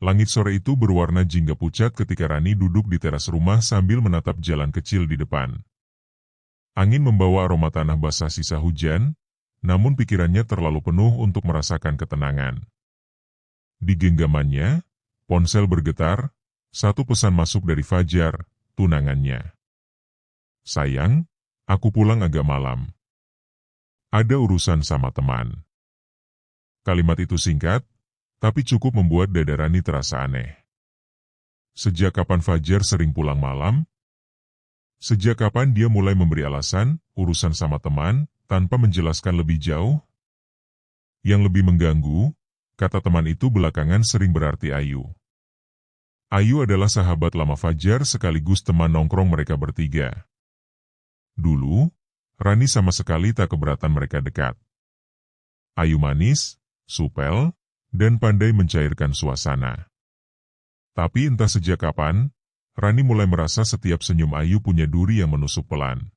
Langit sore itu berwarna jingga pucat ketika Rani duduk di teras rumah sambil menatap jalan kecil di depan. Angin membawa aroma tanah basah sisa hujan, namun pikirannya terlalu penuh untuk merasakan ketenangan. Di genggamannya, ponsel bergetar, satu pesan masuk dari Fajar, tunangannya. Sayang, aku pulang agak malam. Ada urusan sama teman. Kalimat itu singkat, tapi cukup membuat dada Rani terasa aneh. Sejak kapan Fajar sering pulang malam? Sejak kapan dia mulai memberi alasan, urusan sama teman, tanpa menjelaskan lebih jauh? Yang lebih mengganggu, kata teman itu belakangan sering berarti Ayu. Ayu adalah sahabat lama Fajar sekaligus teman nongkrong mereka bertiga. Dulu, Rani sama sekali tak keberatan mereka dekat. Ayu manis, supel, dan pandai mencairkan suasana. Tapi entah sejak kapan, Rani mulai merasa setiap senyum Ayu punya duri yang menusuk pelan.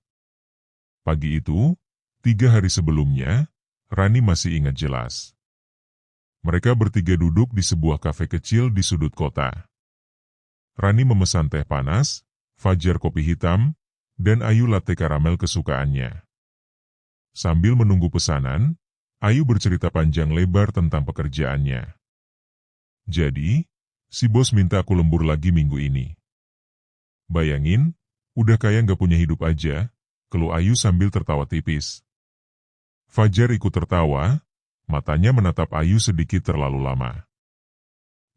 Pagi itu, 3 hari sebelumnya, Rani masih ingat jelas. Mereka bertiga duduk di sebuah kafe kecil di sudut kota. Rani memesan teh panas, Fajar kopi hitam, dan Ayu latte karamel kesukaannya. Sambil menunggu pesanan, Ayu bercerita panjang lebar tentang pekerjaannya. Jadi, si bos minta aku lembur lagi minggu ini. Bayangin, udah kayak gak punya hidup aja, keluh Ayu sambil tertawa tipis. Fajar ikut tertawa, matanya menatap Ayu sedikit terlalu lama.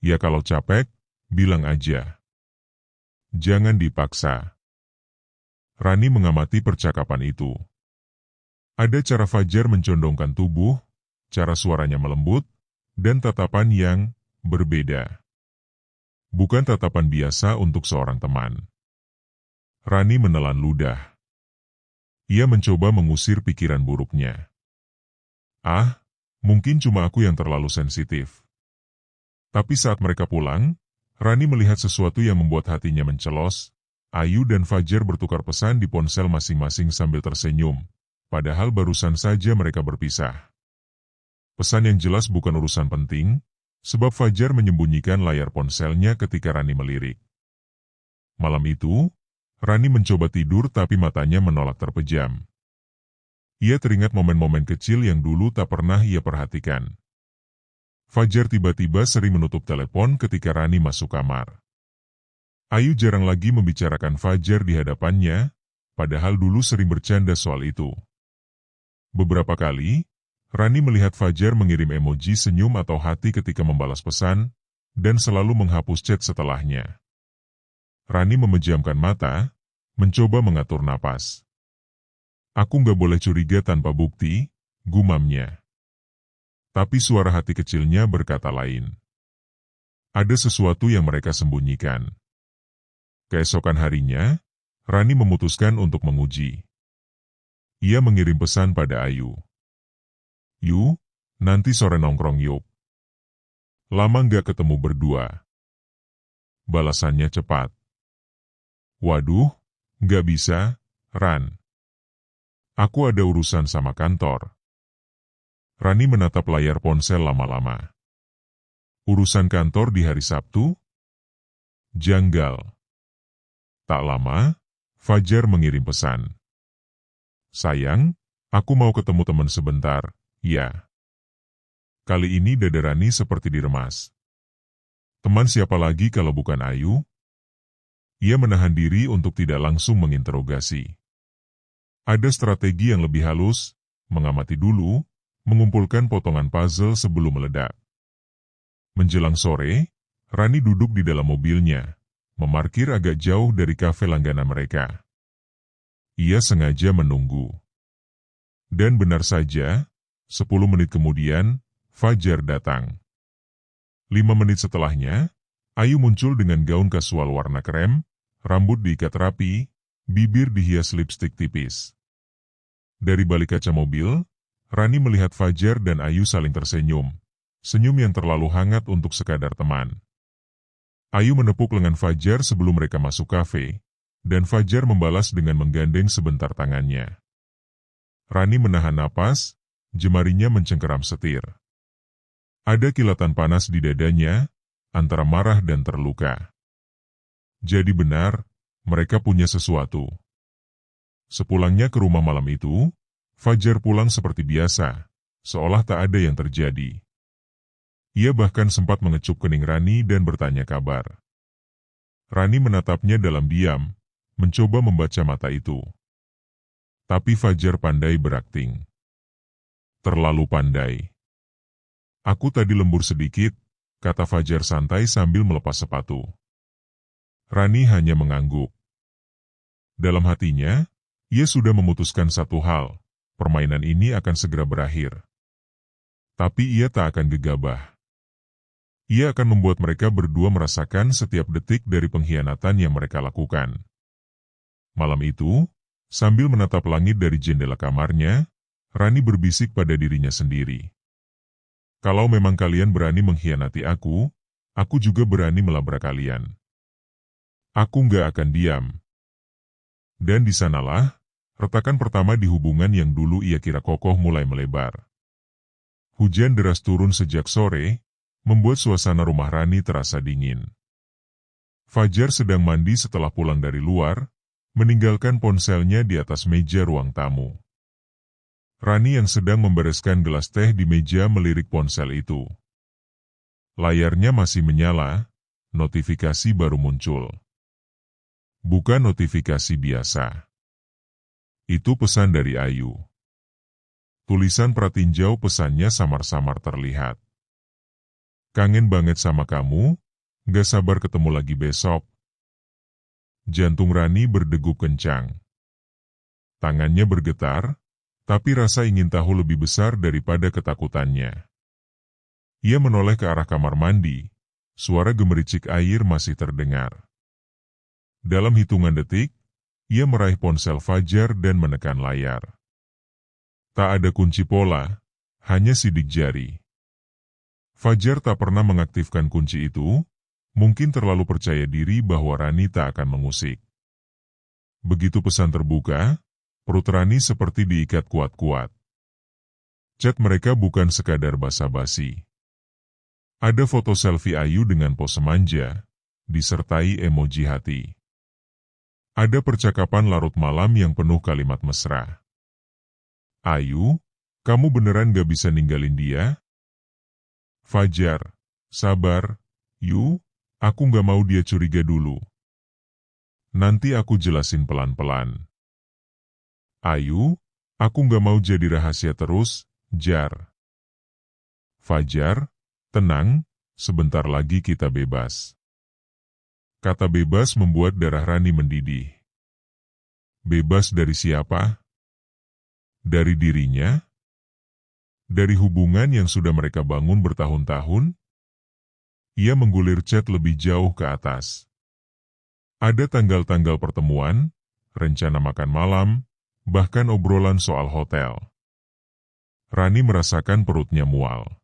Ya kalau capek, bilang aja. Jangan dipaksa. Rani mengamati percakapan itu. Ada cara Fajar mencondongkan tubuh, cara suaranya melembut, dan tatapan yang berbeda. Bukan tatapan biasa untuk seorang teman. Rani menelan ludah. Ia mencoba mengusir pikiran buruknya. Ah, mungkin cuma aku yang terlalu sensitif. Tapi saat mereka pulang, Rani melihat sesuatu yang membuat hatinya mencelos. Ayu dan Fajar bertukar pesan di ponsel masing-masing sambil tersenyum. Padahal barusan saja mereka berpisah. Pesan yang jelas bukan urusan penting, sebab Fajar menyembunyikan layar ponselnya ketika Rani melirik. Malam itu, Rani mencoba tidur tapi matanya menolak terpejam. Ia teringat momen-momen kecil yang dulu tak pernah ia perhatikan. Fajar tiba-tiba sering menutup telepon ketika Rani masuk kamar. Ayu jarang lagi membicarakan Fajar di hadapannya, padahal dulu sering bercanda soal itu. Beberapa kali, Rani melihat Fajar mengirim emoji senyum atau hati ketika membalas pesan, dan selalu menghapus chat setelahnya. Rani memejamkan mata, mencoba mengatur napas. Aku nggak boleh curiga tanpa bukti, gumamnya. Tapi suara hati kecilnya berkata lain. Ada sesuatu yang mereka sembunyikan. Keesokan harinya, Rani memutuskan untuk menguji. Ia mengirim pesan pada Ayu. Yu, nanti sore nongkrong yuk. Lama nggak ketemu berdua. Balasannya cepat. Waduh, nggak bisa, Ran. Aku ada urusan sama kantor. Rani menatap layar ponsel lama-lama. Urusan kantor di hari Sabtu? Janggal. Tak lama, Fajar mengirim pesan. Sayang, aku mau ketemu teman sebentar, ya. Kali ini dada Rani seperti diremas. Teman siapa lagi kalau bukan Ayu? Ia menahan diri untuk tidak langsung menginterogasi. Ada strategi yang lebih halus, mengamati dulu, mengumpulkan potongan puzzle sebelum meledak. Menjelang sore, Rani duduk di dalam mobilnya, memarkir agak jauh dari kafe langganan mereka. Ia sengaja menunggu. Dan benar saja, 10 menit kemudian, Fajar datang. 5 menit setelahnya, Ayu muncul dengan gaun kasual warna krem, rambut diikat rapi, bibir dihias lipstik tipis. Dari balik kaca mobil, Rani melihat Fajar dan Ayu saling tersenyum, senyum yang terlalu hangat untuk sekadar teman. Ayu menepuk lengan Fajar sebelum mereka masuk kafe, dan Fajar membalas dengan menggandeng sebentar tangannya. Rani menahan napas, jemarinya mencengkeram setir. Ada kilatan panas di dadanya, antara marah dan terluka. Jadi benar, mereka punya sesuatu. Sepulangnya ke rumah malam itu, Fajar pulang seperti biasa, seolah tak ada yang terjadi. Ia bahkan sempat mengecup kening Rani dan bertanya kabar. Rani menatapnya dalam diam, mencoba membaca mata itu. Tapi Fajar pandai berakting. Terlalu pandai. Aku tadi lembur sedikit, kata Fajar santai sambil melepas sepatu. Rani hanya mengangguk. Dalam hatinya, ia sudah memutuskan satu hal, permainan ini akan segera berakhir. Tapi ia tak akan gegabah. Ia akan membuat mereka berdua merasakan setiap detik dari pengkhianatan yang mereka lakukan. Malam itu, sambil menatap langit dari jendela kamarnya, Rani berbisik pada dirinya sendiri. Kalau memang kalian berani mengkhianati aku juga berani melabrak kalian. Aku nggak akan diam. Dan di sanalah, retakan pertama di hubungan yang dulu ia kira kokoh mulai melebar. Hujan deras turun sejak sore, membuat suasana rumah Rani terasa dingin. Fajar sedang mandi setelah pulang dari luar, meninggalkan ponselnya di atas meja ruang tamu. Rani yang sedang membereskan gelas teh di meja melirik ponsel itu. Layarnya masih menyala, notifikasi baru muncul. Bukan notifikasi biasa. Itu pesan dari Ayu. Tulisan pratinjau pesannya samar-samar terlihat. Kangen banget sama kamu, gak sabar ketemu lagi besok. Jantung Rani berdegup kencang. Tangannya bergetar, tapi rasa ingin tahu lebih besar daripada ketakutannya. Ia menoleh ke arah kamar mandi, suara gemericik air masih terdengar. Dalam hitungan detik, ia meraih ponsel Fajar dan menekan layar. Tak ada kunci pola, hanya sidik jari. Fajar tak pernah mengaktifkan kunci itu, mungkin terlalu percaya diri bahwa Rani tak akan mengusik. Begitu pesan terbuka, perut Rani seperti diikat kuat-kuat. Chat mereka bukan sekadar basa-basi. Ada foto selfie Ayu dengan pose manja, disertai emoji hati. Ada percakapan larut malam yang penuh kalimat mesra. Ayu, kamu beneran gak bisa ninggalin dia? Fajar, sabar, aku gak mau dia curiga dulu. Nanti aku jelasin pelan-pelan. Ayu, aku gak mau jadi rahasia terus, Jar. Fajar, tenang, sebentar lagi kita bebas. Kata bebas membuat darah Rani mendidih. Bebas dari siapa? Dari dirinya? Dari hubungan yang sudah mereka bangun bertahun-tahun? Ia menggulir chat lebih jauh ke atas. Ada tanggal-tanggal pertemuan, rencana makan malam, bahkan obrolan soal hotel. Rani merasakan perutnya mual.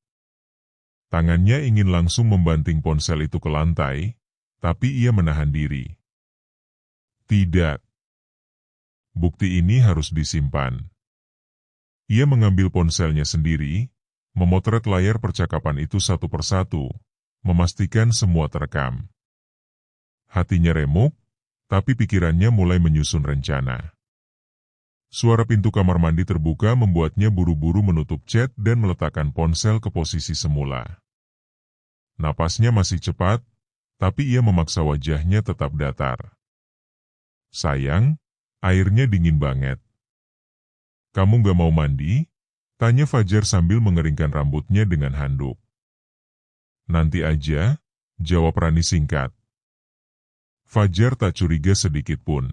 Tangannya ingin langsung membanting ponsel itu ke lantai, tapi ia menahan diri. Tidak. Bukti ini harus disimpan. Ia mengambil ponselnya sendiri, memotret layar percakapan itu satu persatu, memastikan semua terekam. Hatinya remuk, tapi pikirannya mulai menyusun rencana. Suara pintu kamar mandi terbuka membuatnya buru-buru menutup chat dan meletakkan ponsel ke posisi semula. Napasnya masih cepat, tapi ia memaksa wajahnya tetap datar. Sayang, airnya dingin banget. Kamu gak mau mandi? Tanya Fajar sambil mengeringkan rambutnya dengan handuk. Nanti aja, jawab Rani singkat. Fajar tak curiga sedikit pun.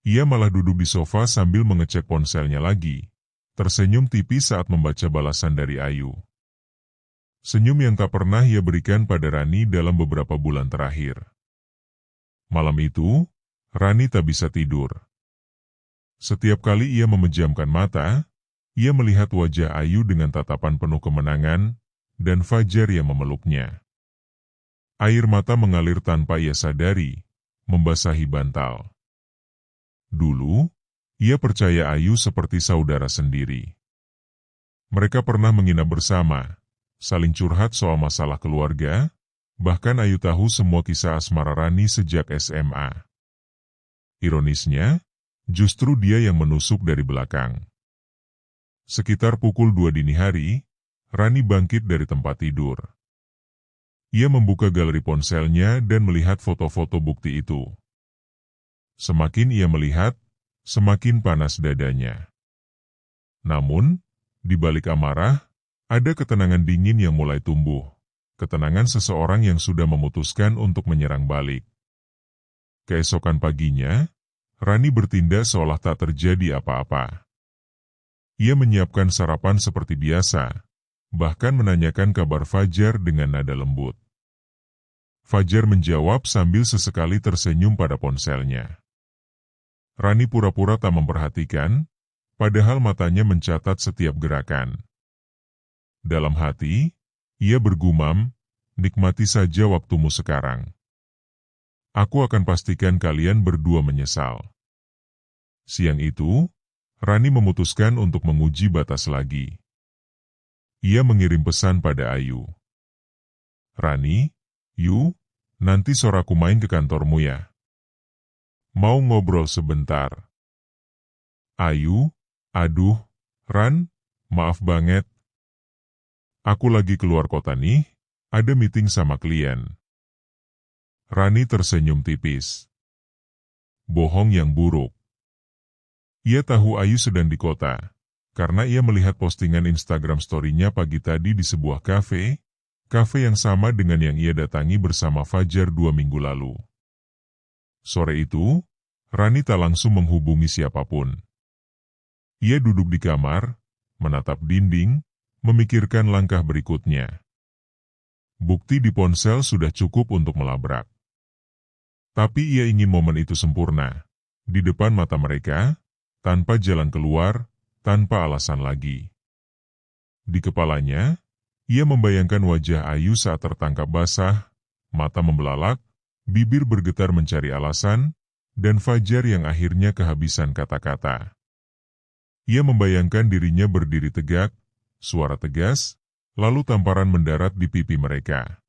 Ia malah duduk di sofa sambil mengecek ponselnya lagi, tersenyum tipis saat membaca balasan dari Ayu. Senyum yang tak pernah ia berikan pada Rani dalam beberapa bulan terakhir. Malam itu, Rani tak bisa tidur. Setiap kali ia memejamkan mata, ia melihat wajah Ayu dengan tatapan penuh kemenangan, dan Fajar yang memeluknya. Air mata mengalir tanpa ia sadari, membasahi bantal. Dulu, ia percaya Ayu seperti saudara sendiri. Mereka pernah menginap bersama, saling curhat soal masalah keluarga, Bahkan Ayu tahu semua kisah asmara Rani sejak SMA. Ironisnya, justru dia yang menusuk dari belakang. Sekitar pukul 2 dini hari, Rani bangkit dari tempat tidur. Ia membuka galeri ponselnya dan melihat foto-foto bukti itu. Semakin ia melihat, semakin panas dadanya. Namun, di balik amarah, ada ketenangan dingin yang mulai tumbuh. Ketenangan seseorang yang sudah memutuskan untuk menyerang balik. Keesokan paginya, Rani bertindak seolah tak terjadi apa-apa. Ia menyiapkan sarapan seperti biasa, bahkan menanyakan kabar Fajar dengan nada lembut. Fajar menjawab sambil sesekali tersenyum pada ponselnya. Rani pura-pura tak memperhatikan, padahal matanya mencatat setiap gerakan. Dalam hati, ia bergumam, nikmati saja waktumu sekarang. Aku akan pastikan kalian berdua menyesal. Siang itu, Rani memutuskan untuk menguji batas lagi. Ia mengirim pesan pada Ayu. Rani, nanti sore aku main ke kantormu ya. Mau ngobrol sebentar. Ayu, aduh, Ran, maaf banget. Aku lagi keluar kota nih, ada meeting sama klien. Rani tersenyum tipis. Bohong yang buruk. Ia tahu Ayu sedang di kota, karena ia melihat postingan Instagram story-nya pagi tadi di sebuah kafe yang sama dengan yang ia datangi bersama Fajar 2 minggu lalu. Sore itu, Rani tak langsung menghubungi siapapun. Ia duduk di kamar, menatap dinding, memikirkan langkah berikutnya. Bukti di ponsel sudah cukup untuk melabrak. Tapi ia ingin momen itu sempurna, di depan mata mereka, tanpa jalan keluar, tanpa alasan lagi. Di kepalanya, ia membayangkan wajah Ayu saat tertangkap basah, mata membelalak, bibir bergetar mencari alasan, dan Fajar yang akhirnya kehabisan kata-kata. Ia membayangkan dirinya berdiri tegak, suara tegas, lalu tamparan mendarat di pipi mereka.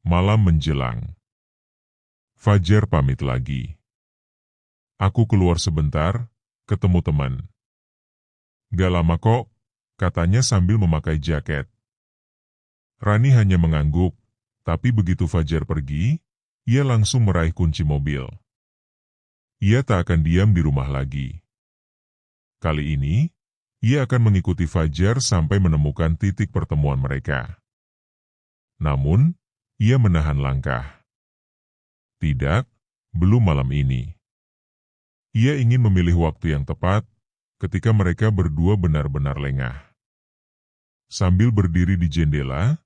Malam menjelang. Fajar pamit lagi. Aku keluar sebentar, ketemu teman. Gak lama kok, katanya sambil memakai jaket. Rani hanya mengangguk, tapi begitu Fajar pergi, ia langsung meraih kunci mobil. Ia tak akan diam di rumah lagi. Kali ini, ia akan mengikuti Fajar sampai menemukan titik pertemuan mereka. Namun, ia menahan langkah. Tidak, belum malam ini. Ia ingin memilih waktu yang tepat, ketika mereka berdua benar-benar lengah. Sambil berdiri di jendela,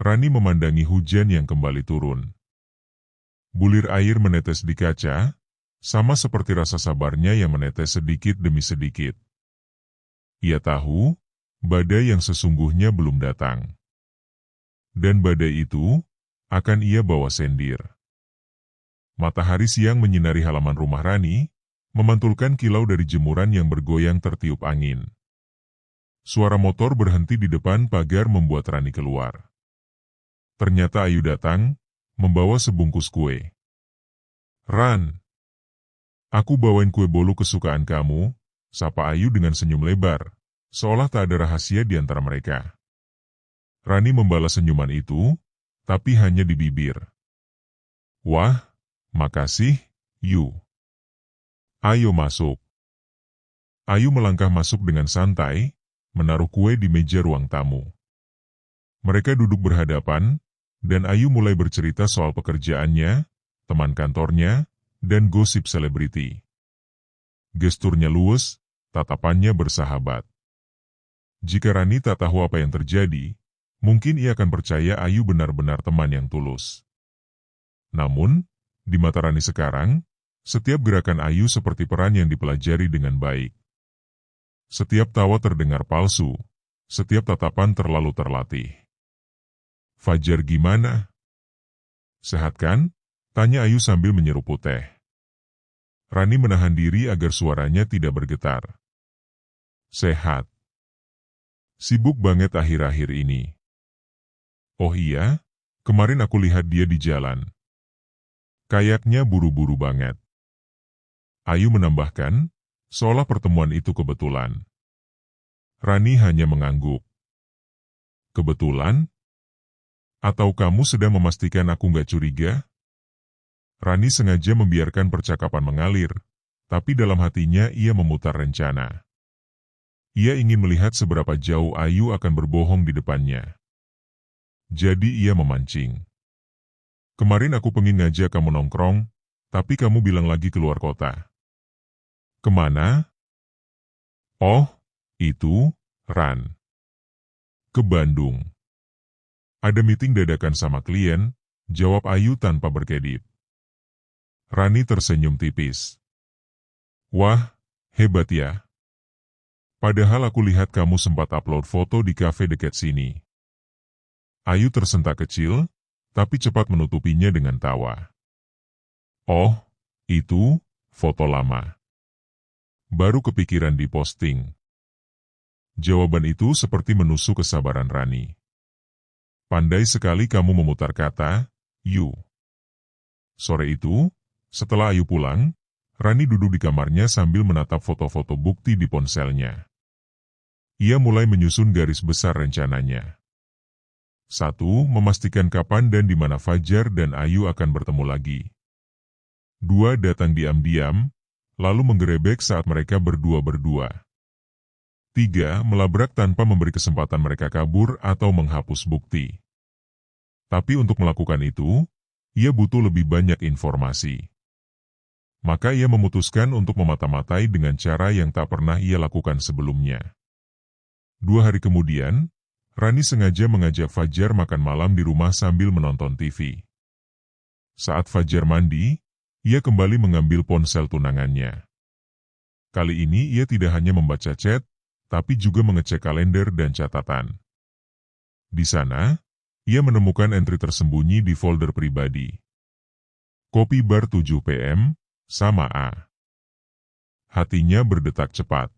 Rani memandangi hujan yang kembali turun. Bulir air menetes di kaca, sama seperti rasa sabarnya yang menetes sedikit demi sedikit. Ia tahu, badai yang sesungguhnya belum datang. Dan badai itu, akan ia bawa sendir. Matahari siang menyinari halaman rumah Rani, memantulkan kilau dari jemuran yang bergoyang tertiup angin. Suara motor berhenti di depan pagar membuat Rani keluar. Ternyata Ayu datang, membawa sebungkus kue. Ran, aku bawain kue bolu kesukaan kamu, sapa Ayu dengan senyum lebar, seolah tak ada rahasia di antara mereka. Rani membalas senyuman itu, tapi hanya di bibir. Wah, makasih, Yu. Ayo masuk. Ayu melangkah masuk dengan santai, menaruh kue di meja ruang tamu. Mereka duduk berhadapan, dan Ayu mulai bercerita soal pekerjaannya, teman kantornya, dan gosip selebriti. Gesturnya luwes, tatapannya bersahabat. Jika Rani tak tahu apa yang terjadi, mungkin ia akan percaya Ayu benar-benar teman yang tulus. Namun, di mata Rani sekarang, setiap gerakan Ayu seperti peran yang dipelajari dengan baik. Setiap tawa terdengar palsu, setiap tatapan terlalu terlatih. Fajar gimana? Sehat kan? Tanya Ayu sambil menyeruput teh. Rani menahan diri agar suaranya tidak bergetar. Sehat. Sibuk banget akhir-akhir ini. Oh iya? Kemarin aku lihat dia di jalan. Kayaknya buru-buru banget. Ayu menambahkan, seolah pertemuan itu kebetulan. Rani hanya mengangguk. Kebetulan? Atau kamu sedang memastikan aku nggak curiga? Rani sengaja membiarkan percakapan mengalir, tapi dalam hatinya ia memutar rencana. Ia ingin melihat seberapa jauh Ayu akan berbohong di depannya. Jadi ia memancing. Kemarin aku pengen ngajak kamu nongkrong, tapi kamu bilang lagi keluar kota. Kemana? Oh, itu, Ran. Ke Bandung. Ada meeting dadakan sama klien, jawab Ayu tanpa berkedip. Rani tersenyum tipis. Wah, hebat ya. Padahal aku lihat kamu sempat upload foto di kafe dekat sini. Ayu tersentak kecil, tapi cepat menutupinya dengan tawa. Oh, itu foto lama. Baru kepikiran diposting. Jawaban itu seperti menusuk kesabaran Rani. Pandai sekali kamu memutar kata, Yu. Sore itu, setelah Ayu pulang, Rani duduk di kamarnya sambil menatap foto-foto bukti di ponselnya. Ia mulai menyusun garis besar rencananya. 1. Memastikan kapan dan di mana Fajar dan Ayu akan bertemu lagi. 2. Datang diam-diam, lalu menggerebek saat mereka berdua-berdua. 3. Melabrak tanpa memberi kesempatan mereka kabur atau menghapus bukti. Tapi untuk melakukan itu, ia butuh lebih banyak informasi. Maka ia memutuskan untuk memata-matai dengan cara yang tak pernah ia lakukan sebelumnya. 2 hari kemudian, Rani sengaja mengajak Fajar makan malam di rumah sambil menonton TV. Saat Fajar mandi, ia kembali mengambil ponsel tunangannya. Kali ini ia tidak hanya membaca chat, tapi juga mengecek kalender dan catatan. Di sana, ia menemukan entry tersembunyi di folder pribadi. Kopi bar 7 PM, sama A. Hatinya berdetak cepat.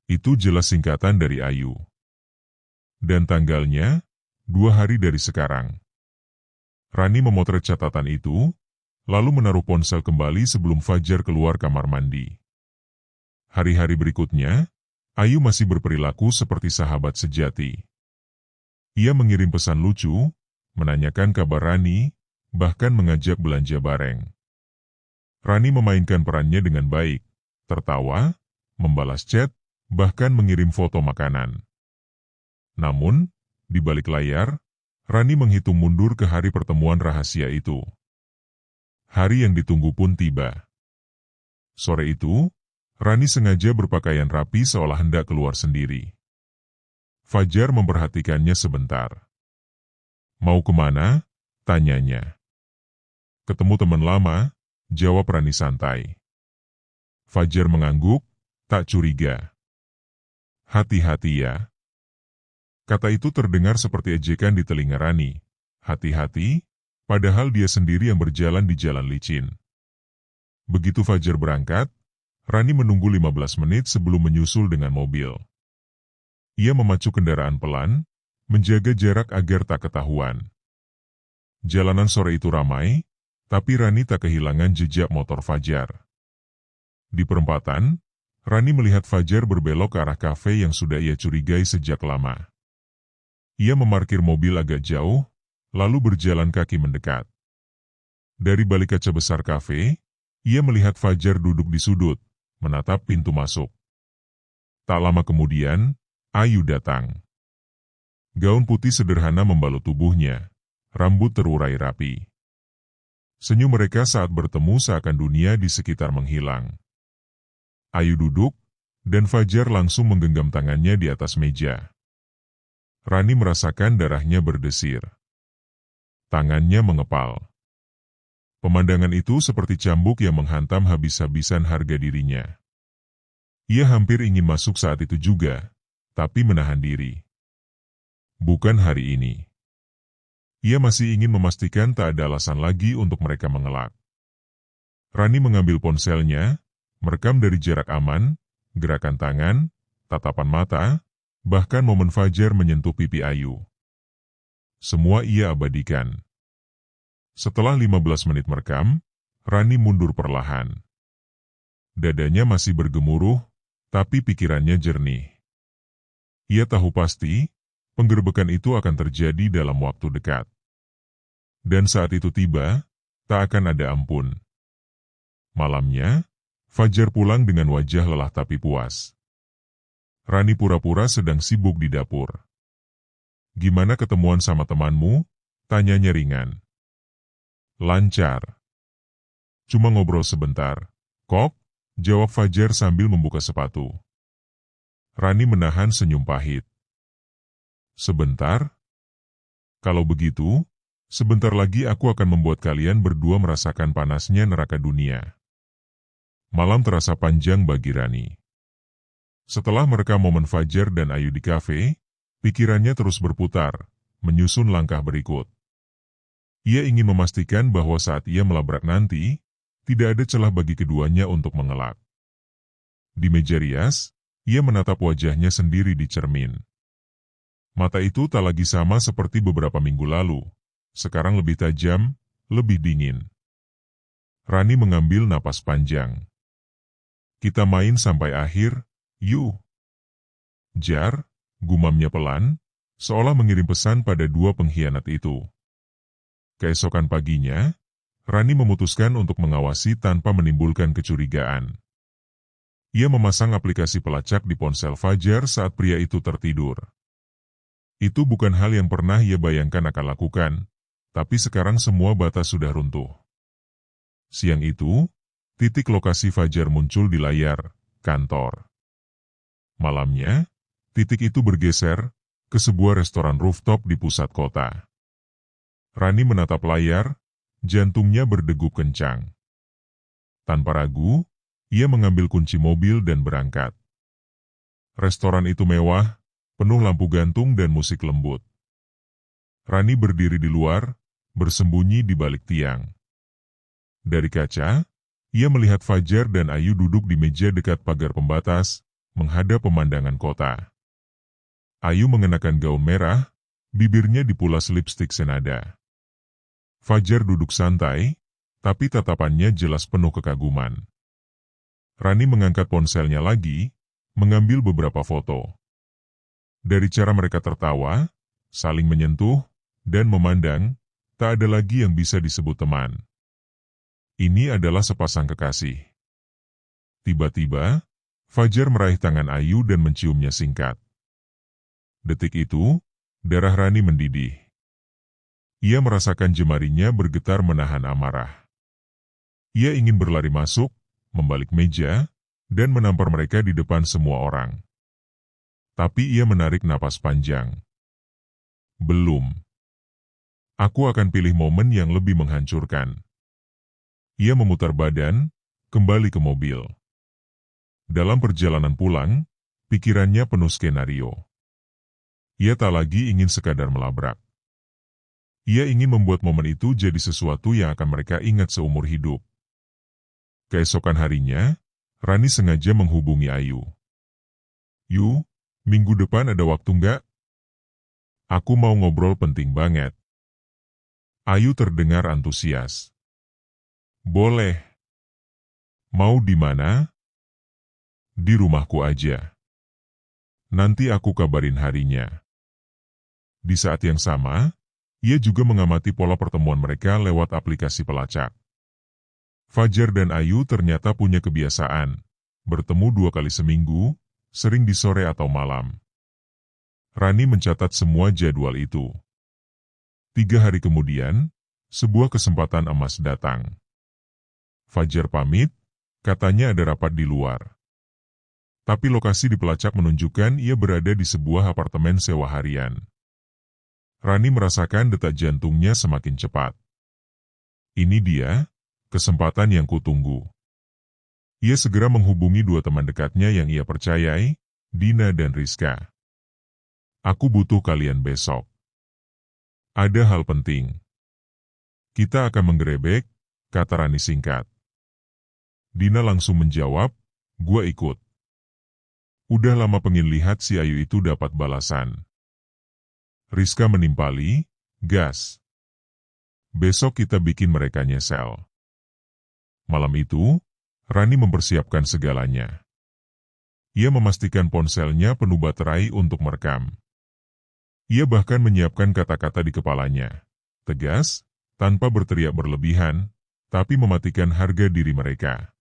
Itu jelas singkatan dari Ayu. Dan tanggalnya, 2 hari dari sekarang. Rani memotret catatan itu, lalu menaruh ponsel kembali sebelum Fajar keluar kamar mandi. Hari-hari berikutnya, Ayu masih berperilaku seperti sahabat sejati. Ia mengirim pesan lucu, menanyakan kabar Rani, bahkan mengajak belanja bareng. Rani memainkan perannya dengan baik, tertawa, membalas chat, bahkan mengirim foto makanan. Namun, di balik layar, Rani menghitung mundur ke hari pertemuan rahasia itu. Hari yang ditunggu pun tiba. Sore itu, Rani sengaja berpakaian rapi seolah hendak keluar sendiri. Fajar memperhatikannya sebentar. Mau kemana? Tanyanya. Ketemu teman lama, jawab Rani santai. Fajar mengangguk, tak curiga. Hati-hati ya. Kata itu terdengar seperti ejekan di telinga Rani. Hati-hati, padahal dia sendiri yang berjalan di jalan licin. Begitu Fajar berangkat, Rani menunggu 15 menit sebelum menyusul dengan mobil. Ia memacu kendaraan pelan, menjaga jarak agar tak ketahuan. Jalanan sore itu ramai, tapi Rani tak kehilangan jejak motor Fajar. Di perempatan, Rani melihat Fajar berbelok ke arah kafe yang sudah ia curigai sejak lama. Ia memarkir mobil agak jauh, lalu berjalan kaki mendekat. Dari balik kaca besar kafe, ia melihat Fajar duduk di sudut, menatap pintu masuk. Tak lama kemudian, Ayu datang. Gaun putih sederhana membalut tubuhnya, rambut terurai rapi. Senyum mereka saat bertemu seakan dunia di sekitar menghilang. Ayu duduk, dan Fajar langsung menggenggam tangannya di atas meja. Rani merasakan darahnya berdesir. Tangannya mengepal. Pemandangan itu seperti cambuk yang menghantam habis-habisan harga dirinya. Ia hampir ingin masuk saat itu juga, tapi menahan diri. Bukan hari ini. Ia masih ingin memastikan tak ada alasan lagi untuk mereka mengelak. Rani mengambil ponselnya, merekam dari jarak aman, gerakan tangan, tatapan mata, bahkan momen Fajar menyentuh pipi Ayu. Semua ia abadikan. Setelah 15 menit merekam, Rani mundur perlahan. Dadanya masih bergemuruh, tapi pikirannya jernih. Ia tahu pasti, penggerbekan itu akan terjadi dalam waktu dekat. Dan saat itu tiba, tak akan ada ampun. Malamnya, Fajar pulang dengan wajah lelah tapi puas. Rani pura-pura sedang sibuk di dapur. "Gimana ketemuan sama temanmu?" tanyanya ringan. "Lancar. Cuma ngobrol sebentar, kok," jawab Fajar sambil membuka sepatu. Rani menahan senyum pahit. "Sebentar? Kalau begitu, sebentar lagi aku akan membuat kalian berdua merasakan panasnya neraka dunia." Malam terasa panjang bagi Rani. Setelah merekam momen Fajar dan Ayu di kafe, pikirannya terus berputar, menyusun langkah berikut. Ia ingin memastikan bahwa saat ia melabrak nanti, tidak ada celah bagi keduanya untuk mengelak. Di meja rias, ia menatap wajahnya sendiri di cermin. Mata itu tak lagi sama seperti beberapa minggu lalu. Sekarang lebih tajam, lebih dingin. Rani mengambil napas panjang. "Kita main sampai akhir, yuk." "Jar," gumamnya pelan, seolah mengirim pesan pada dua pengkhianat itu. Keesokan paginya, Rani memutuskan untuk mengawasi tanpa menimbulkan kecurigaan. Ia memasang aplikasi pelacak di ponsel Fajar saat pria itu tertidur. Itu bukan hal yang pernah ia bayangkan akan lakukan, tapi sekarang semua batas sudah runtuh. Siang itu, titik lokasi Fajar muncul di layar kantor. Malamnya, titik itu bergeser ke sebuah restoran rooftop di pusat kota. Rani menatap layar, jantungnya berdegup kencang. Tanpa ragu, ia mengambil kunci mobil dan berangkat. Restoran itu mewah, penuh lampu gantung dan musik lembut. Rani berdiri di luar, bersembunyi di balik tiang. Dari kaca, ia melihat Fajar dan Ayu duduk di meja dekat pagar pembatas, menghadap pemandangan kota. Ayu mengenakan gaun merah, bibirnya dipulas lipstik senada. Fajar duduk santai, tapi tatapannya jelas penuh kekaguman. Rani mengangkat ponselnya lagi, mengambil beberapa foto. Dari cara mereka tertawa, saling menyentuh, dan memandang, tak ada lagi yang bisa disebut teman. Ini adalah sepasang kekasih. Tiba-tiba, Fajar meraih tangan Ayu dan menciumnya singkat. Detik itu, darah Rani mendidih. Ia merasakan jemarinya bergetar menahan amarah. Ia ingin berlari masuk, membalik meja, dan menampar mereka di depan semua orang. Tapi ia menarik napas panjang. Belum. Aku akan pilih momen yang lebih menghancurkan. Ia memutar badan, kembali ke mobil. Dalam perjalanan pulang, pikirannya penuh skenario. Ia tak lagi ingin sekadar melabrak. Ia ingin membuat momen itu jadi sesuatu yang akan mereka ingat seumur hidup. Keesokan harinya, Rani sengaja menghubungi Ayu. "Yu, minggu depan ada waktu nggak? Aku mau ngobrol penting banget." Ayu terdengar antusias. "Boleh. Mau di mana?" "Di rumahku aja. Nanti aku kabarin harinya." Di saat yang sama, ia juga mengamati pola pertemuan mereka lewat aplikasi pelacak. Fajar dan Ayu ternyata punya kebiasaan, bertemu 2 kali seminggu, sering di sore atau malam. Rani mencatat semua jadwal itu. 3 hari kemudian, sebuah kesempatan emas datang. Fajar pamit, katanya ada rapat di luar. Tapi lokasi di pelacak menunjukkan ia berada di sebuah apartemen sewa harian. Rani merasakan detak jantungnya semakin cepat. Ini dia, kesempatan yang kutunggu. Ia segera menghubungi 2 teman dekatnya yang ia percayai, Dina dan Rizka. "Aku butuh kalian besok. Ada hal penting." "Kita akan menggerebek," kata Rani singkat. Dina langsung menjawab, "Gua ikut." Udah lama pengen lihat si Ayu itu dapat balasan. Rizka menimpali, Gas. Besok kita bikin mereka nyesel. Malam itu, Rani mempersiapkan segalanya. Ia memastikan ponselnya penuh baterai untuk merekam. Ia bahkan menyiapkan kata-kata di kepalanya. Tegas, tanpa berteriak berlebihan, tapi mematikan harga diri mereka.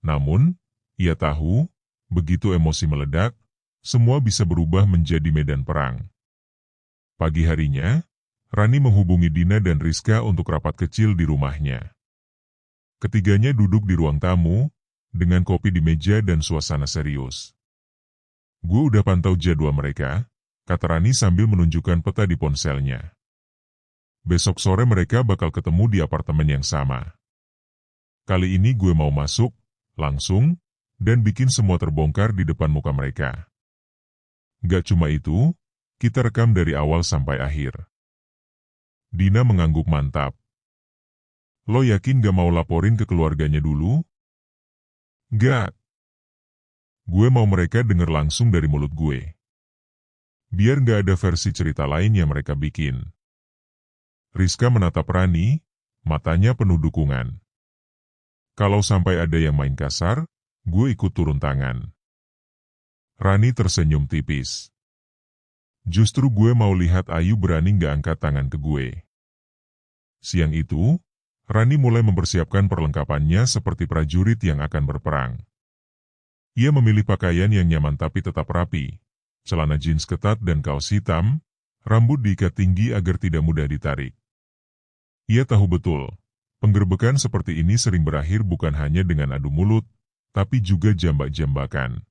Namun, ia tahu, begitu emosi meledak, semua bisa berubah menjadi medan perang. Pagi harinya, Rani menghubungi Dina dan Rizka untuk rapat kecil di rumahnya. Ketiganya duduk di ruang tamu, dengan kopi di meja dan suasana serius. "Gue udah pantau jadwal mereka," kata Rani sambil menunjukkan peta di ponselnya. "Besok sore mereka bakal ketemu di apartemen yang sama. Kali ini gue mau masuk, langsung, dan bikin semua terbongkar di depan muka mereka. Gak cuma itu, kita rekam dari awal sampai akhir." Dina mengangguk mantap. "Lo yakin gak mau laporin ke keluarganya dulu?" "Gak. Gue mau mereka denger langsung dari mulut gue. Biar gak ada versi cerita lain yang mereka bikin." Rizka menatap Rani, matanya penuh dukungan. "Kalau sampai ada yang main kasar, gue ikut turun tangan." Rani tersenyum tipis. "Justru gue mau lihat Ayu berani gak angkat tangan ke gue." Siang itu, Rani mulai mempersiapkan perlengkapannya seperti prajurit yang akan berperang. Ia memilih pakaian yang nyaman tapi tetap rapi, celana jeans ketat dan kaos hitam, rambut diikat tinggi agar tidak mudah ditarik. Ia tahu betul, penggerbekan seperti ini sering berakhir bukan hanya dengan adu mulut, tapi juga jambak-jambakan.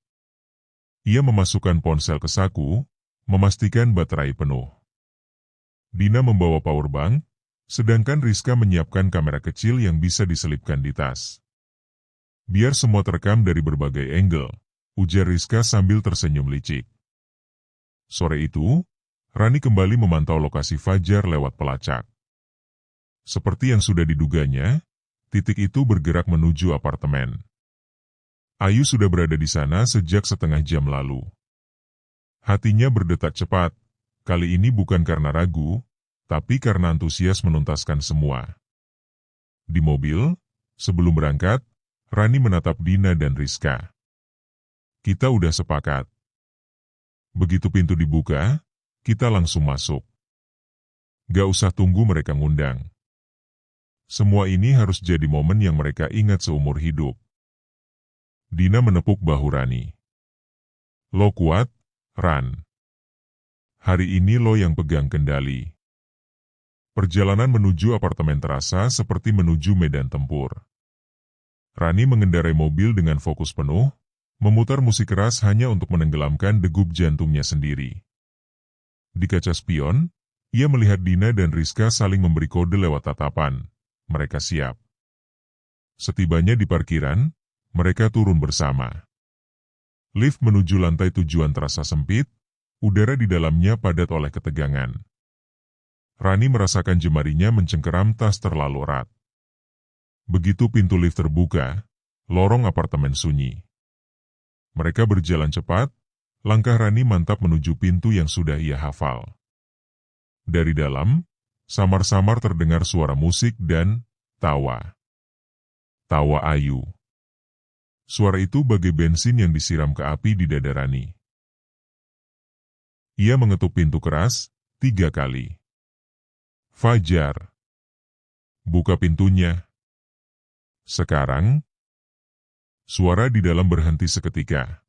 Ia memasukkan ponsel ke saku, memastikan baterai penuh. Dina membawa powerbank, sedangkan Rizka menyiapkan kamera kecil yang bisa diselipkan di tas. "Biar semua terekam dari berbagai angle," ujar Rizka sambil tersenyum licik. Sore itu, Rani kembali memantau lokasi Fajar lewat pelacak. Seperti yang sudah diduganya, titik itu bergerak menuju apartemen. Ayu sudah berada di sana sejak setengah jam lalu. Hatinya berdetak cepat, kali ini bukan karena ragu, tapi karena antusias menuntaskan semua. Di mobil, sebelum berangkat, Rani menatap Dina dan Rizka. "Kita udah sepakat. Begitu pintu dibuka, kita langsung masuk. Gak usah tunggu mereka ngundang. Semua ini harus jadi momen yang mereka ingat seumur hidup." Dina menepuk bahu Rani. "Lo kuat, Ran. Hari ini lo yang pegang kendali." Perjalanan menuju apartemen terasa seperti menuju medan tempur. Rani mengendarai mobil dengan fokus penuh, memutar musik keras hanya untuk menenggelamkan degup jantungnya sendiri. Di kaca spion, ia melihat Dina dan Rizka saling memberi kode lewat tatapan. Mereka siap. Setibanya di parkiran, mereka turun bersama. Lift menuju lantai tujuan terasa sempit, udara di dalamnya padat oleh ketegangan. Rani merasakan jemarinya mencengkeram tas terlalu erat. Begitu pintu lift terbuka, lorong apartemen sunyi. Mereka berjalan cepat, langkah Rani mantap menuju pintu yang sudah ia hafal. Dari dalam, samar-samar terdengar suara musik dan tawa. Tawa Ayu. Suara itu bagai bensin yang disiram ke api di dada Rani. Ia mengetuk pintu keras 3 kali. "Fajar. Buka pintunya." "Sekarang." Suara di dalam berhenti seketika.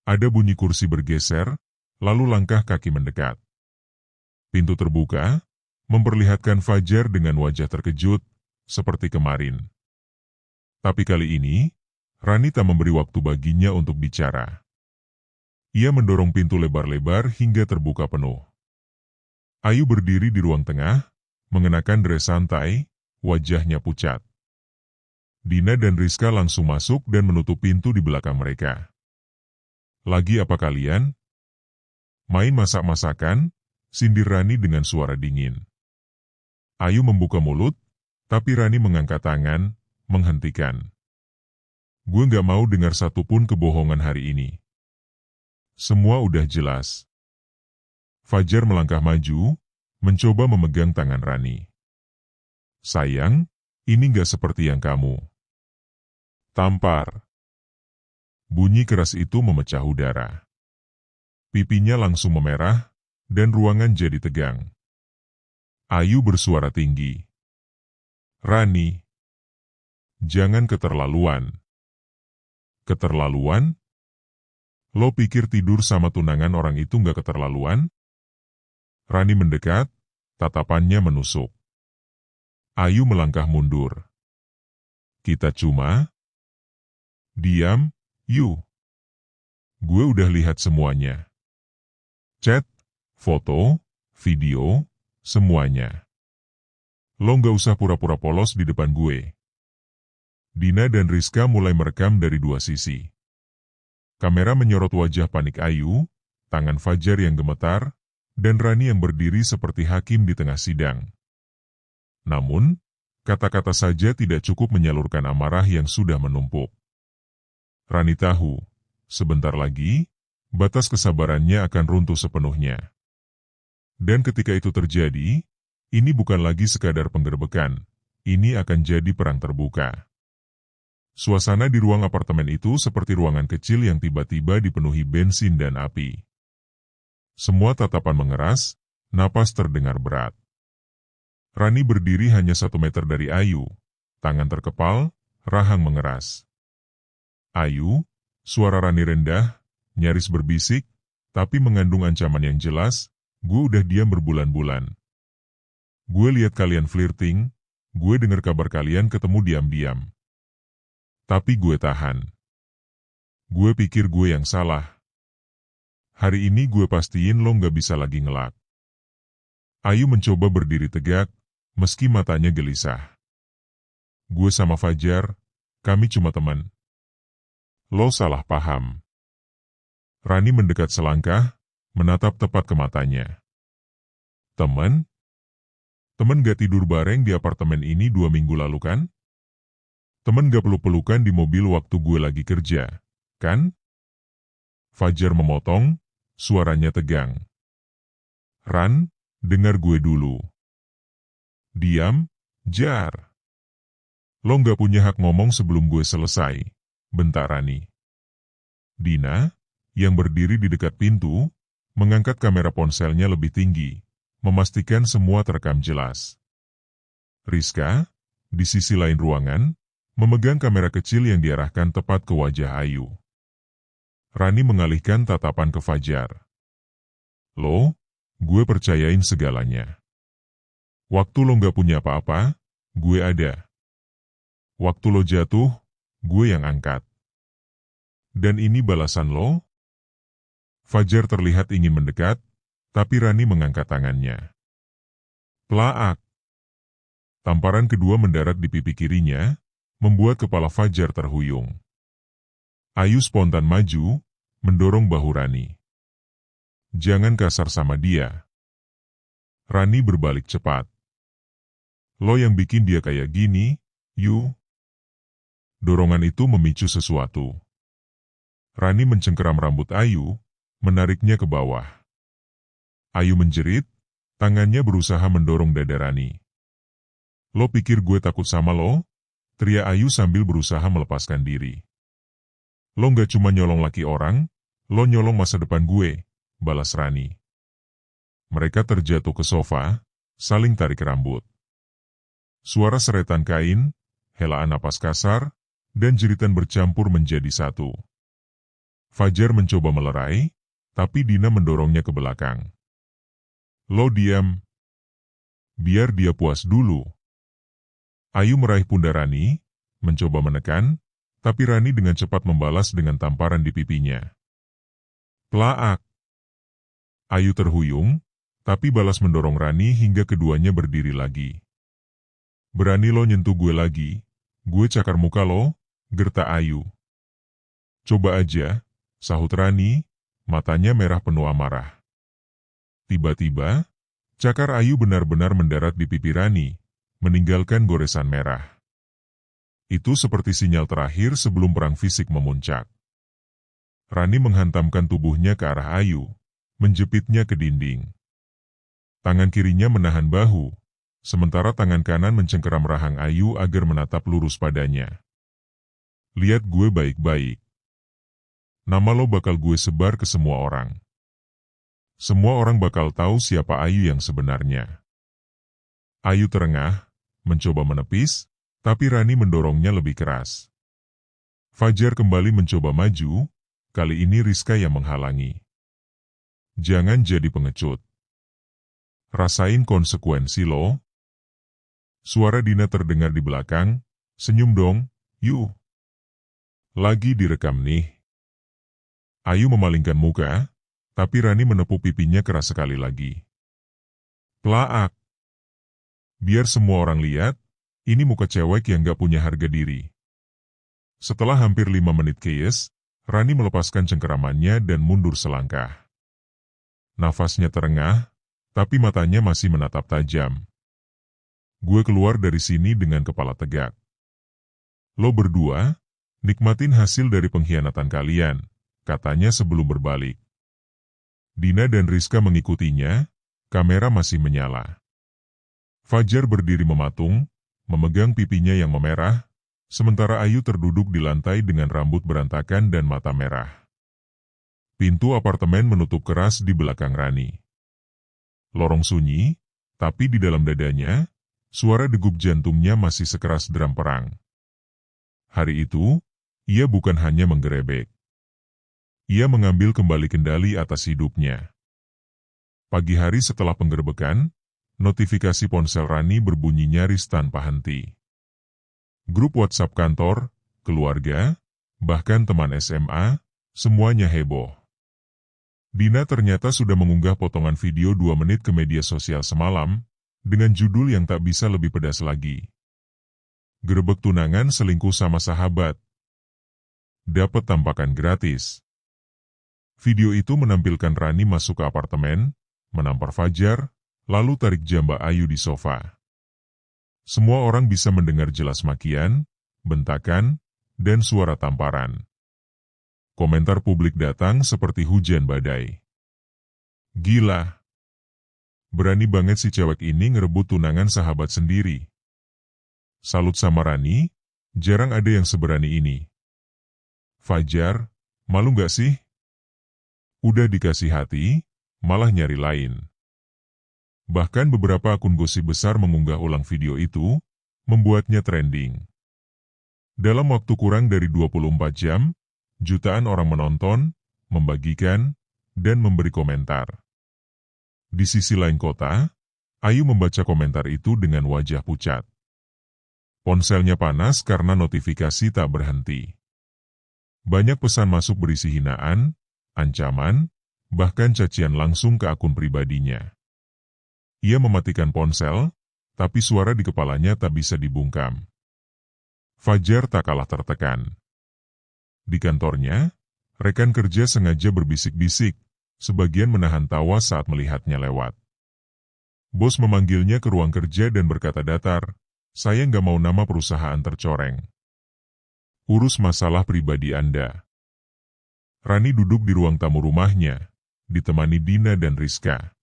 Ada bunyi kursi bergeser, lalu langkah kaki mendekat. Pintu terbuka, memperlihatkan Fajar dengan wajah terkejut, seperti kemarin. Tapi kali ini, Rani tak memberi waktu baginya untuk bicara. Ia mendorong pintu lebar-lebar hingga terbuka penuh. Ayu berdiri di ruang tengah, mengenakan dress santai, wajahnya pucat. Dina dan Rizka langsung masuk dan menutup pintu di belakang mereka. "Lagi apa kalian?" "Main masak-masakan," sindir Rani dengan suara dingin. Ayu membuka mulut, tapi Rani mengangkat tangan, menghentikan. "Gue gak mau dengar satupun kebohongan hari ini. Semua udah jelas." Fajar melangkah maju, mencoba memegang tangan Rani. Sayang, ini gak seperti yang kamu. Tampar. Bunyi keras itu memecah udara. Pipinya langsung memerah, dan ruangan jadi tegang. Ayu bersuara tinggi. Rani, jangan keterlaluan. Keterlaluan? Lo pikir tidur sama tunangan orang itu gak keterlaluan? Rani mendekat, tatapannya menusuk. Ayu melangkah mundur. Kita cuma... Diam, Yu. Gue udah lihat semuanya. Chat, foto, video, semuanya. Lo gak usah pura-pura polos di depan gue. Dina dan Rizka mulai merekam dari dua sisi. Kamera menyorot wajah panik Ayu, tangan Fajar yang gemetar, dan Rani yang berdiri seperti hakim di tengah sidang. Namun, kata-kata saja tidak cukup menyalurkan amarah yang sudah menumpuk. Rani tahu, sebentar lagi, batas kesabarannya akan runtuh sepenuhnya. Dan ketika itu terjadi, ini bukan lagi sekadar penggerbekan, ini akan jadi perang terbuka. Suasana di ruang apartemen itu seperti ruangan kecil yang tiba-tiba dipenuhi bensin dan api. Semua tatapan mengeras, napas terdengar berat. Rani berdiri hanya 1 meter dari Ayu, tangan terkepal, rahang mengeras. Ayu, suara Rani rendah, nyaris berbisik, tapi mengandung ancaman yang jelas, gue udah diam berbulan-bulan. Gue lihat kalian flirting, gue dengar kabar kalian ketemu diam-diam. Tapi gue tahan. Gue pikir gue yang salah. Hari ini gue pastiin lo gak bisa lagi ngelak. Ayu mencoba berdiri tegak, meski matanya gelisah. Gue sama Fajar, kami cuma teman. Lo salah paham. Rani mendekat selangkah, menatap tepat ke matanya. Teman? Teman gak tidur bareng di apartemen ini 2 minggu lalu kan? Temen gak peluk-pelukan di mobil waktu gue lagi kerja, kan? Fajar memotong, suaranya tegang. Ran, dengar gue dulu. Diam, Jar. Lo gak punya hak ngomong sebelum gue selesai, bentak Rani. Dina, yang berdiri di dekat pintu, mengangkat kamera ponselnya lebih tinggi, memastikan semua terekam jelas. Rizka, di sisi lain ruangan, memegang kamera kecil yang diarahkan tepat ke wajah Ayu. Rani mengalihkan tatapan ke Fajar. Lo, gue percayain segalanya. Waktu lo gak punya apa-apa, gue ada. Waktu lo jatuh, gue yang angkat. Dan ini balasan lo? Fajar terlihat ingin mendekat, tapi Rani mengangkat tangannya. Plaak. Tamparan kedua mendarat di pipi kirinya, membuat kepala Fajar terhuyung. Ayu spontan maju, mendorong bahu Rani. Jangan kasar sama dia. Rani berbalik cepat. Lo yang bikin dia kayak gini, Yu. Dorongan itu memicu sesuatu. Rani mencengkeram rambut Ayu, menariknya ke bawah. Ayu menjerit, tangannya berusaha mendorong dada Rani. Lo pikir gue takut sama lo? Teriak Ayu sambil berusaha melepaskan diri. Lo gak cuma nyolong laki orang, lo nyolong masa depan gue, balas Rani. Mereka terjatuh ke sofa, saling tarik rambut. Suara seretan kain, helaan napas kasar, dan jeritan bercampur menjadi satu. Fajar mencoba melerai, tapi Dina mendorongnya ke belakang. Lo diam. Biar dia puas dulu. Ayu meraih pundak Rani, mencoba menekan, tapi Rani dengan cepat membalas dengan tamparan di pipinya. Plaak. Ayu terhuyung, tapi balas mendorong Rani hingga keduanya berdiri lagi. Berani lo nyentuh gue lagi, gue cakar muka lo, gertak Ayu. Coba aja, sahut Rani, matanya merah penuh amarah. Tiba-tiba, cakar Ayu benar-benar mendarat di pipi Rani, meninggalkan goresan merah. Itu seperti sinyal terakhir sebelum perang fisik memuncak. Rani menghantamkan tubuhnya ke arah Ayu, menjepitnya ke dinding. Tangan kirinya menahan bahu, sementara tangan kanan mencengkeram rahang Ayu agar menatap lurus padanya. Lihat gue baik-baik. Nama lo bakal gue sebar ke semua orang. Semua orang bakal tahu siapa Ayu yang sebenarnya. Ayu terengah, mencoba menepis, tapi Rani mendorongnya lebih keras. Fajar kembali mencoba maju, kali ini Rizka yang menghalangi. Jangan jadi pengecut. Rasain konsekuensi lo. Suara Dina terdengar di belakang, senyum dong, yuk. Lagi direkam nih. Ayu memalingkan muka, tapi Rani menepuk pipinya keras sekali lagi. Plaak. Biar semua orang lihat, ini muka cewek yang gak punya harga diri. Setelah hampir 5 menit chaos, Rani melepaskan cengkeramannya dan mundur selangkah. Nafasnya terengah, tapi matanya masih menatap tajam. Gue keluar dari sini dengan kepala tegak. Lo berdua, nikmatin hasil dari pengkhianatan kalian, katanya sebelum berbalik. Dina dan Rizka mengikutinya, kamera masih menyala. Fajar berdiri mematung, memegang pipinya yang memerah, sementara Ayu terduduk di lantai dengan rambut berantakan dan mata merah. Pintu apartemen menutup keras di belakang Rani. Lorong sunyi, tapi di dalam dadanya, suara degup jantungnya masih sekeras drum perang. Hari itu, ia bukan hanya menggerebek. Ia mengambil kembali kendali atas hidupnya. Pagi hari setelah penggerebekan, notifikasi ponsel Rani berbunyi nyaris tanpa henti. Grup WhatsApp kantor, keluarga, bahkan teman SMA, semuanya heboh. Dina ternyata sudah mengunggah potongan video 2 menit ke media sosial semalam, dengan judul yang tak bisa lebih pedas lagi. Gerebek tunangan selingkuh sama sahabat. Dapat tampakan gratis. Video itu menampilkan Rani masuk ke apartemen, menampar Fajar, lalu tarik jamba Ayu di sofa. Semua orang bisa mendengar jelas makian, bentakan, dan suara tamparan. Komentar publik datang seperti hujan badai. Gila. Berani banget si cewek ini ngerebut tunangan sahabat sendiri. Salut sama Rani, jarang ada yang seberani ini. Fajar, malu gak sih? Udah dikasih hati, malah nyari lain. Bahkan beberapa akun gosip besar mengunggah ulang video itu, membuatnya trending. Dalam waktu kurang dari 24 jam, jutaan orang menonton, membagikan, dan memberi komentar. Di sisi lain kota, Ayu membaca komentar itu dengan wajah pucat. Ponselnya panas karena notifikasi tak berhenti. Banyak pesan masuk berisi hinaan, ancaman, bahkan cacian langsung ke akun pribadinya. Ia mematikan ponsel, tapi suara di kepalanya tak bisa dibungkam. Fajar tak kalah tertekan. Di kantornya, rekan kerja sengaja berbisik-bisik, sebagian menahan tawa saat melihatnya lewat. Bos memanggilnya ke ruang kerja dan berkata datar, "Saya nggak mau nama perusahaan tercoreng. Urus masalah pribadi Anda." Rani duduk di ruang tamu rumahnya, ditemani Dina dan Rizka.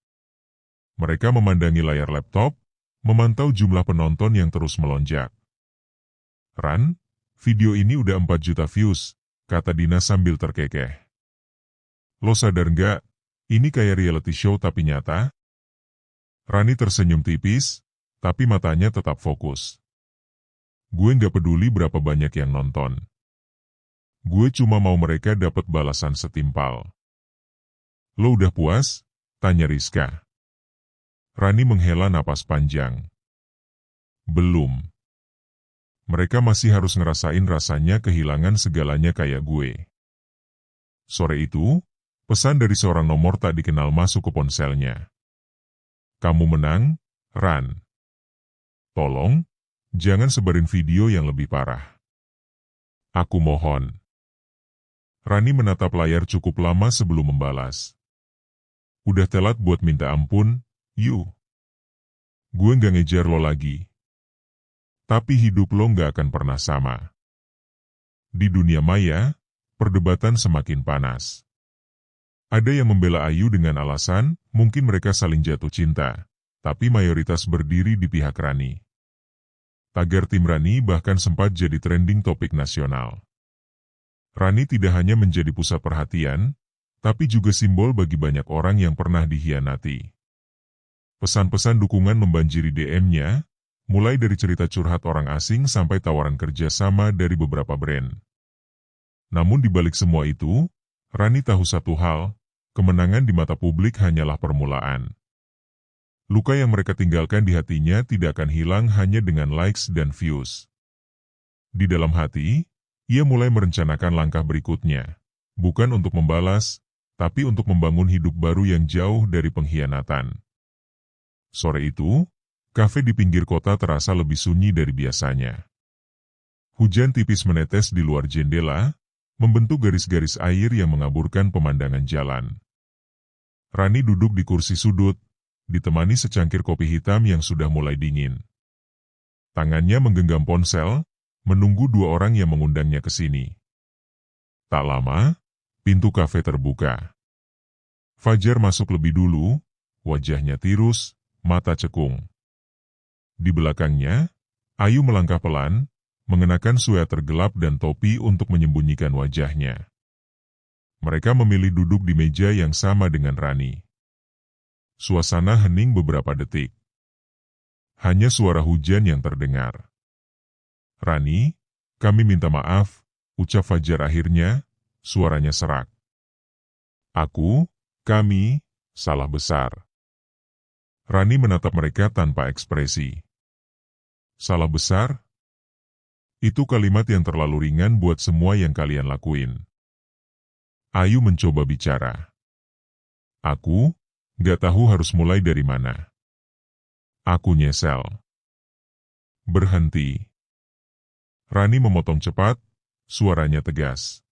Mereka memandangi layar laptop, memantau jumlah penonton yang terus melonjak. "Ran, video ini udah 4 juta views," kata Dina sambil terkekeh. "Lo sadar nggak, ini kayak reality show tapi nyata?" Rani tersenyum tipis, tapi matanya tetap fokus. "Gue nggak peduli berapa banyak yang nonton. Gue cuma mau mereka dapat balasan setimpal." "Lo udah puas?" tanya Rizka. Rani menghela napas panjang. "Belum. Mereka masih harus ngerasain rasanya kehilangan segalanya kayak gue." Sore itu, pesan dari seorang nomor tak dikenal masuk ke ponselnya. "Kamu menang, Ran. Tolong, jangan sebarin video yang lebih parah. Aku mohon." Rani menatap layar cukup lama sebelum membalas. "Udah telat buat minta ampun, yuk. Gue nggak ngejar lo lagi. Tapi hidup lo nggak akan pernah sama." Di dunia maya, perdebatan semakin panas. Ada yang membela Ayu dengan alasan, mungkin mereka saling jatuh cinta, tapi mayoritas berdiri di pihak Rani. Tagar tim Rani bahkan sempat jadi trending topik nasional. Rani tidak hanya menjadi pusat perhatian, tapi juga simbol bagi banyak orang yang pernah dikhianati. Pesan-pesan dukungan membanjiri DM-nya, mulai dari cerita curhat orang asing sampai tawaran kerja sama dari beberapa brand. Namun di balik semua itu, Rani tahu satu hal, kemenangan di mata publik hanyalah permulaan. Luka yang mereka tinggalkan di hatinya tidak akan hilang hanya dengan likes dan views. Di dalam hati, ia mulai merencanakan langkah berikutnya, bukan untuk membalas, tapi untuk membangun hidup baru yang jauh dari pengkhianatan. Sore itu, kafe di pinggir kota terasa lebih sunyi dari biasanya. Hujan tipis menetes di luar jendela, membentuk garis-garis air yang mengaburkan pemandangan jalan. Rani duduk di kursi sudut, ditemani secangkir kopi hitam yang sudah mulai dingin. Tangannya menggenggam ponsel, menunggu dua orang yang mengundangnya ke sini. Tak lama, pintu kafe terbuka. Fajar masuk lebih dulu, wajahnya tirus, mata cekung. Di belakangnya, Ayu melangkah pelan, mengenakan sweater gelap dan topi untuk menyembunyikan wajahnya. Mereka memilih duduk di meja yang sama dengan Rani. Suasana hening beberapa detik. Hanya suara hujan yang terdengar. "Rani, kami minta maaf," ucap Fajar akhirnya, suaranya serak. Kami, salah besar." Rani menatap mereka tanpa ekspresi. "Salah besar?" Itu kalimat yang terlalu ringan buat semua yang kalian lakuin. Ayu mencoba bicara. "Aku gak tahu harus mulai dari mana. Aku nyesel." "Berhenti." Rani memotong cepat, suaranya tegas.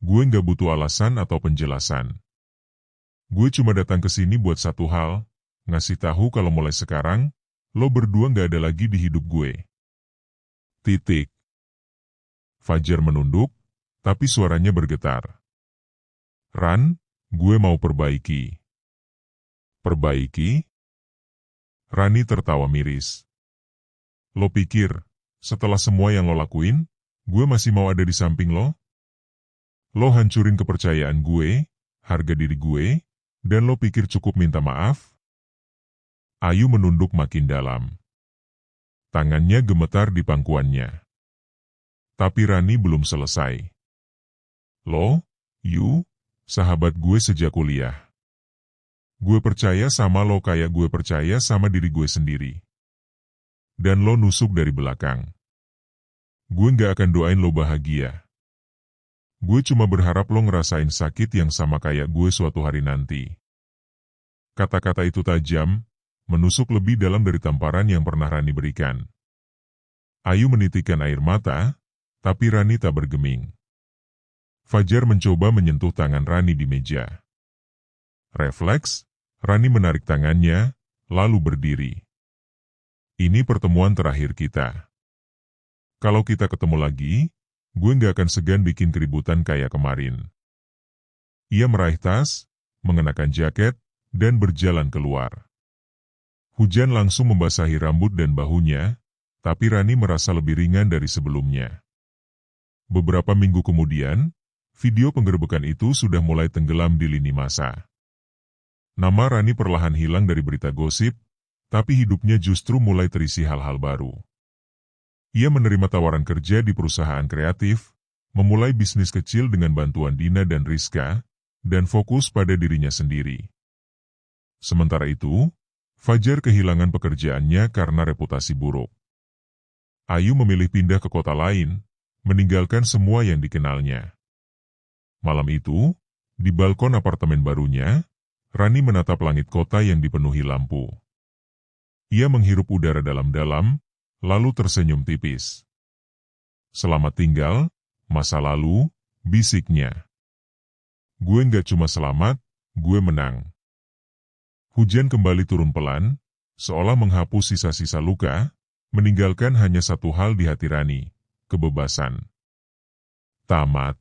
"Gue gak butuh alasan atau penjelasan. Gue cuma datang ke sini buat satu hal, ngasih tahu kalau mulai sekarang, lo berdua gak ada lagi di hidup gue. Titik." Fajar menunduk, tapi suaranya bergetar. "Ran, gue mau perbaiki." "Perbaiki?" Rani tertawa miris. "Lo pikir, setelah semua yang lo lakuin, gue masih mau ada di samping lo? Lo hancurin kepercayaan gue, harga diri gue, dan lo pikir cukup minta maaf?" Ayu menunduk makin dalam. Tangannya gemetar di pangkuannya. Tapi Rani belum selesai. "Yu, sahabat gue sejak kuliah. Gue percaya sama lo kayak gue percaya sama diri gue sendiri. Dan lo nusuk dari belakang. Gue gak akan doain lo bahagia. Gue cuma berharap lo ngerasain sakit yang sama kayak gue suatu hari nanti." Kata-kata itu tajam, menusuk lebih dalam dari tamparan yang pernah Rani berikan. Ayu menitikkan air mata, tapi Rani tak bergeming. Fajar mencoba menyentuh tangan Rani di meja. Refleks, Rani menarik tangannya, lalu berdiri. "Ini pertemuan terakhir kita. Kalau kita ketemu lagi, gue gak akan segan bikin keributan kayak kemarin." Ia meraih tas, mengenakan jaket, dan berjalan keluar. Hujan langsung membasahi rambut dan bahunya, tapi Rani merasa lebih ringan dari sebelumnya. Beberapa minggu kemudian, video penggerebekan itu sudah mulai tenggelam di lini masa. Nama Rani perlahan hilang dari berita gosip, tapi hidupnya justru mulai terisi hal-hal baru. Ia menerima tawaran kerja di perusahaan kreatif, memulai bisnis kecil dengan bantuan Dina dan Rizka, dan fokus pada dirinya sendiri. Sementara itu, Fajar kehilangan pekerjaannya karena reputasi buruk. Ayu memilih pindah ke kota lain, meninggalkan semua yang dikenalnya. Malam itu, di balkon apartemen barunya, Rani menatap langit kota yang dipenuhi lampu. Ia menghirup udara dalam-dalam, lalu tersenyum tipis. "Selamat tinggal, masa lalu," bisiknya. "Gue nggak cuma selamat, gue menang." Hujan kembali turun pelan, seolah menghapus sisa-sisa luka, meninggalkan hanya satu hal di hati Rani, kebebasan. Tamat.